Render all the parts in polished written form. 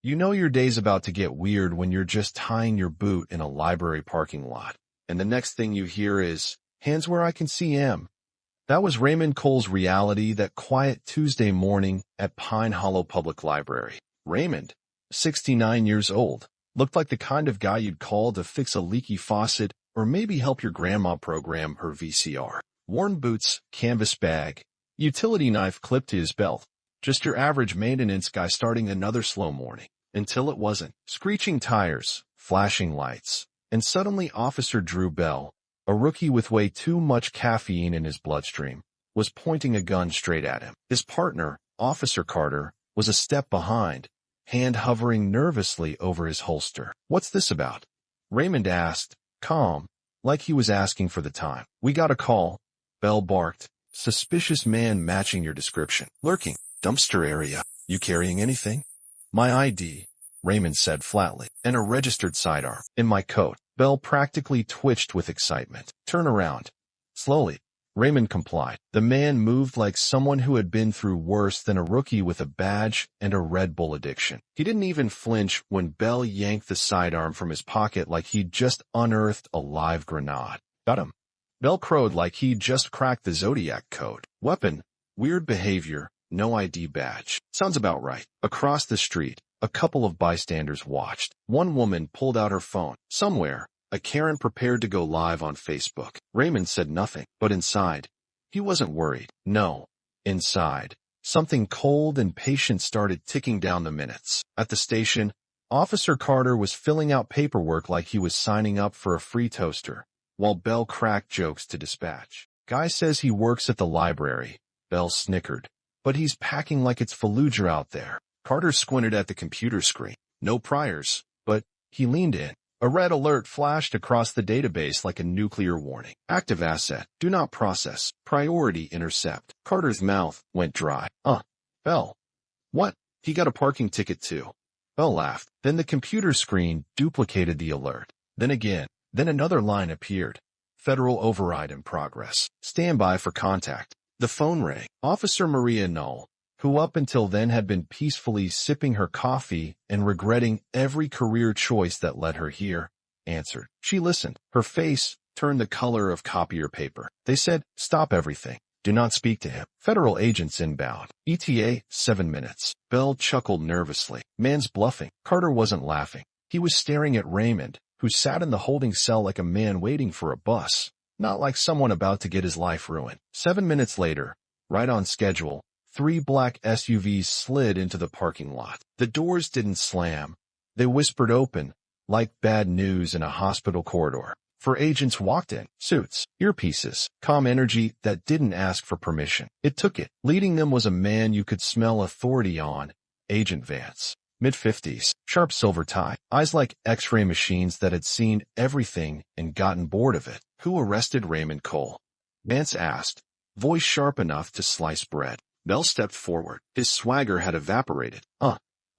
You know your day's about to get weird when you're just tying your boot in a library parking lot, and the next thing you hear is, "Hands where I can see 'em." That was Raymond Cole's reality that quiet Tuesday morning at Pine Hollow Public Library. Raymond, 69 years old, looked like the kind of guy you'd call to fix a leaky faucet or maybe help your grandma program her VCR. Worn boots, canvas bag, utility knife clipped to his belt. Just your average maintenance guy starting another slow morning. Until it wasn't. Screeching tires, flashing lights, and suddenly Officer Drew Bell, a rookie with way too much caffeine in his bloodstream, was pointing a gun straight at him. His partner, Officer Carter, was a step behind, hand hovering nervously over his holster. "What's this about?" Raymond asked, calm, like he was asking for the time. "We got a call," Bell barked. "Suspicious man matching your description. Lurking. Dumpster area. You carrying anything?" "My ID," Raymond said flatly, "and a registered sidearm. In my coat." Bell practically twitched with excitement. "Turn around." Slowly, Raymond complied. The man moved like someone who had been through worse than a rookie with a badge and a Red Bull addiction. He didn't even flinch when Bell yanked the sidearm from his pocket like he'd just unearthed a live grenade. "Got him." Bell crowed like he'd just cracked the Zodiac code. "Weapon, weird behavior, no ID badge. Sounds about right." Across the street, a couple of bystanders watched. One woman pulled out her phone. Somewhere, a Karen prepared to go live on Facebook. Raymond said nothing, but inside, he wasn't worried. No. Inside, something cold and patient started ticking down the minutes. At the station, Officer Carter was filling out paperwork like he was signing up for a free toaster, while Bell cracked jokes to dispatch. "Guy says he works at the library," Bell snickered. "But he's packing like it's Fallujah out there." Carter squinted at the computer screen. No priors, but he leaned in. A red alert flashed across the database like a nuclear warning. "Active asset. Do not process. Priority intercept." Carter's mouth went dry. Bell. What? He got a parking ticket too." Bell laughed. Then the computer screen duplicated the alert. Then again. Then another line appeared. "Federal override in progress. Stand by for contact." The phone rang. Officer Maria Knoll, who up until then had been peacefully sipping her coffee and regretting every career choice that led her here, answered. She listened. Her face turned the color of copier paper. "They said, stop everything. Do not speak to him. Federal agents inbound. ETA, 7 minutes. Bell chuckled nervously. Man's bluffing. Carter wasn't laughing. He was staring at Raymond, who sat in the holding cell like a man waiting for a bus, not like someone about to get his life ruined. 7 minutes later, right on schedule, 3 black SUVs slid into the parking lot. The doors didn't slam. They whispered open, like bad news in a hospital corridor. 4 agents walked in, suits, earpieces, calm energy that didn't ask for permission. It took it. Leading them was a man you could smell authority on, Agent Vance. Mid-50s, sharp silver tie, eyes like X-ray machines that had seen everything and gotten bored of it. "Who arrested Raymond Cole?" Vance asked, voice sharp enough to slice bread. Bell stepped forward. His swagger had evaporated.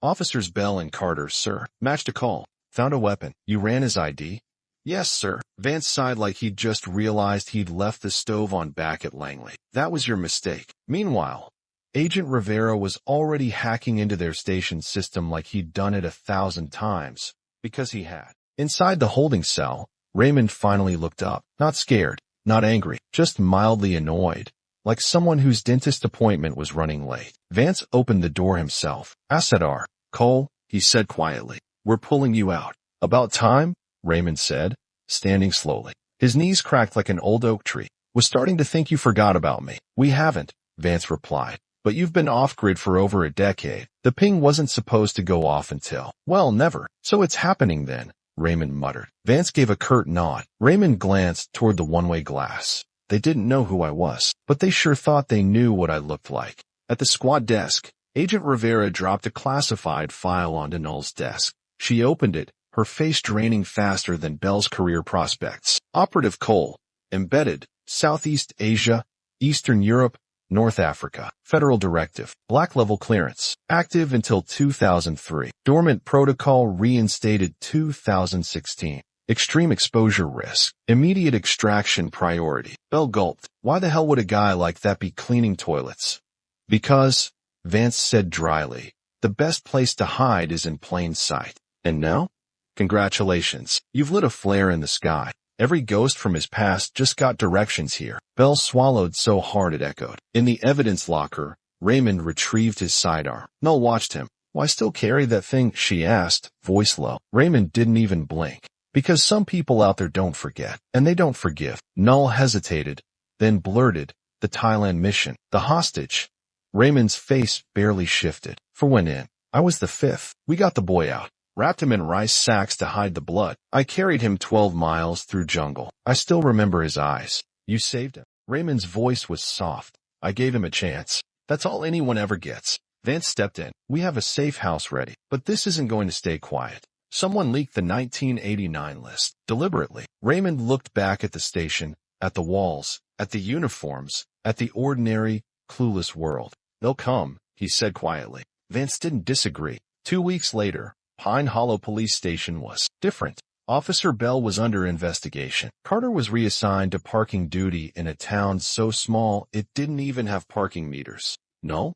Officers Bell and Carter, sir. Matched a call. Found a weapon. You ran his ID?" "Yes, sir." Vance sighed like he'd just realized he'd left the stove on back at Langley. "That was your mistake." Meanwhile, Agent Rivera was already hacking into their station system like he'd done it 1,000 times, because he had. Inside the holding cell, Raymond finally looked up. Not scared, not angry, just mildly annoyed, like someone whose dentist appointment was running late. Vance opened the door himself. "Assadar, Cole," he said quietly. "We're pulling you out." "About time," Raymond said, standing slowly. His knees cracked like an old oak tree. "Was starting to think you forgot about me." "We haven't," Vance replied. "But you've been off-grid for over a decade. The ping wasn't supposed to go off until, well, never. So it's happening then," Raymond muttered. Vance gave a curt nod. Raymond glanced toward the one-way glass. "They didn't know who I was, but they sure thought they knew what I looked like." At the squad desk, Agent Rivera dropped a classified file onto Knoll's desk. She opened it, her face draining faster than Bell's career prospects. "Operative Cole. Embedded. Southeast Asia, Eastern Europe, North Africa. Federal Directive. Black level clearance. Active until 2003. Dormant protocol reinstated 2016. Extreme exposure risk. Immediate extraction priority." Bell gulped. "Why the hell would a guy like that be cleaning toilets?" "Because," Vance said dryly, The best place to hide is in plain sight. And now? Congratulations. You've lit a flare in the sky. Every ghost from his past just got directions here. Bell swallowed so hard it echoed. In the evidence locker, Raymond retrieved his sidearm. Null watched him. Why still carry that thing? She asked, voice low. Raymond didn't even blink. Because some people out there don't forget, and they don't forgive. Null hesitated, then blurted, the Thailand mission. The hostage. Raymond's face barely shifted. For went in. I was the fifth. We got the boy out. Wrapped him in rice sacks to hide the blood. I carried him 12 miles through jungle. I still remember his eyes. You saved him. Raymond's voice was soft. I gave him a chance. That's all anyone ever gets. Vance stepped in. We have a safe house ready, but this isn't going to stay quiet. Someone leaked the 1989 list. Deliberately. Raymond looked back at the station, at the walls, at the uniforms, at the ordinary, clueless world. They'll come, he said quietly. Vance didn't disagree. 2 weeks later, Pine Hollow Police Station was different. Officer Bell was under investigation. Carter was reassigned to parking duty in a town so small it didn't even have parking meters. No?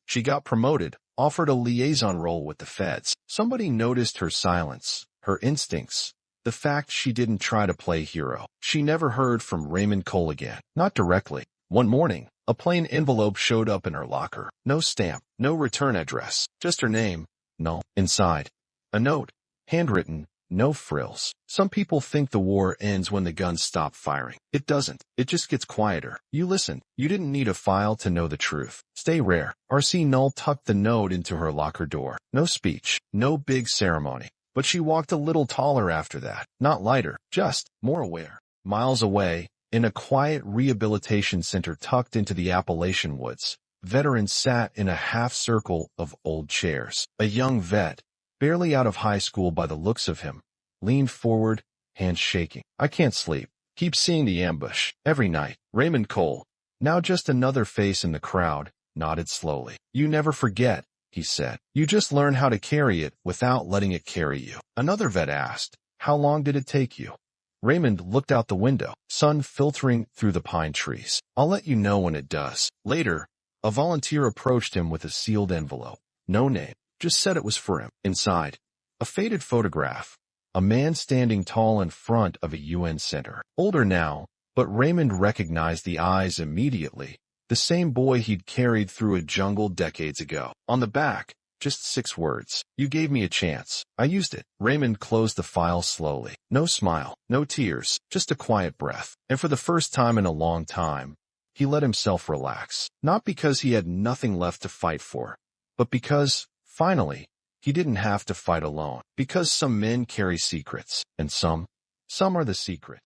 She got promoted, offered a liaison role with the feds. Somebody noticed her silence, her instincts, the fact she didn't try to play hero. She never heard from Raymond Cole again. Not directly. One morning, a plain envelope showed up in her locker. No stamp, no return address, just her name. No. Inside. A note. Handwritten. No frills. Some people think the war ends when the guns stop firing. It doesn't. It just gets quieter. You listened. You didn't need a file to know the truth. Stay rare. R.C. Null tucked the note into her locker door. No speech. No big ceremony. But she walked a little taller after that. Not lighter. Just more aware. Miles away, in a quiet rehabilitation center tucked into the Appalachian woods, veterans sat in a half-circle of old chairs. A young vet, barely out of high school by the looks of him, leaned forward, hands shaking. I can't sleep. Keep seeing the ambush. Every night. Raymond Cole, now just another face in the crowd, nodded slowly. You never forget, he said. You just learn how to carry it without letting it carry you. Another vet asked, how long did it take you? Raymond looked out the window, sun filtering through the pine trees. I'll let you know when it does. Later, a volunteer approached him with a sealed envelope. No name. Just said it was for him. Inside, a faded photograph. A man standing tall in front of a UN center. Older now, but Raymond recognized the eyes immediately. The same boy he'd carried through a jungle decades ago. On the back, just 6 words. You gave me a chance. I used it. Raymond closed the file slowly. No smile, no tears, just a quiet breath. And for the first time in a long time, he let himself relax. Not because he had nothing left to fight for, but because, finally, he didn't have to fight alone. Because some men carry secrets, and some are the secret.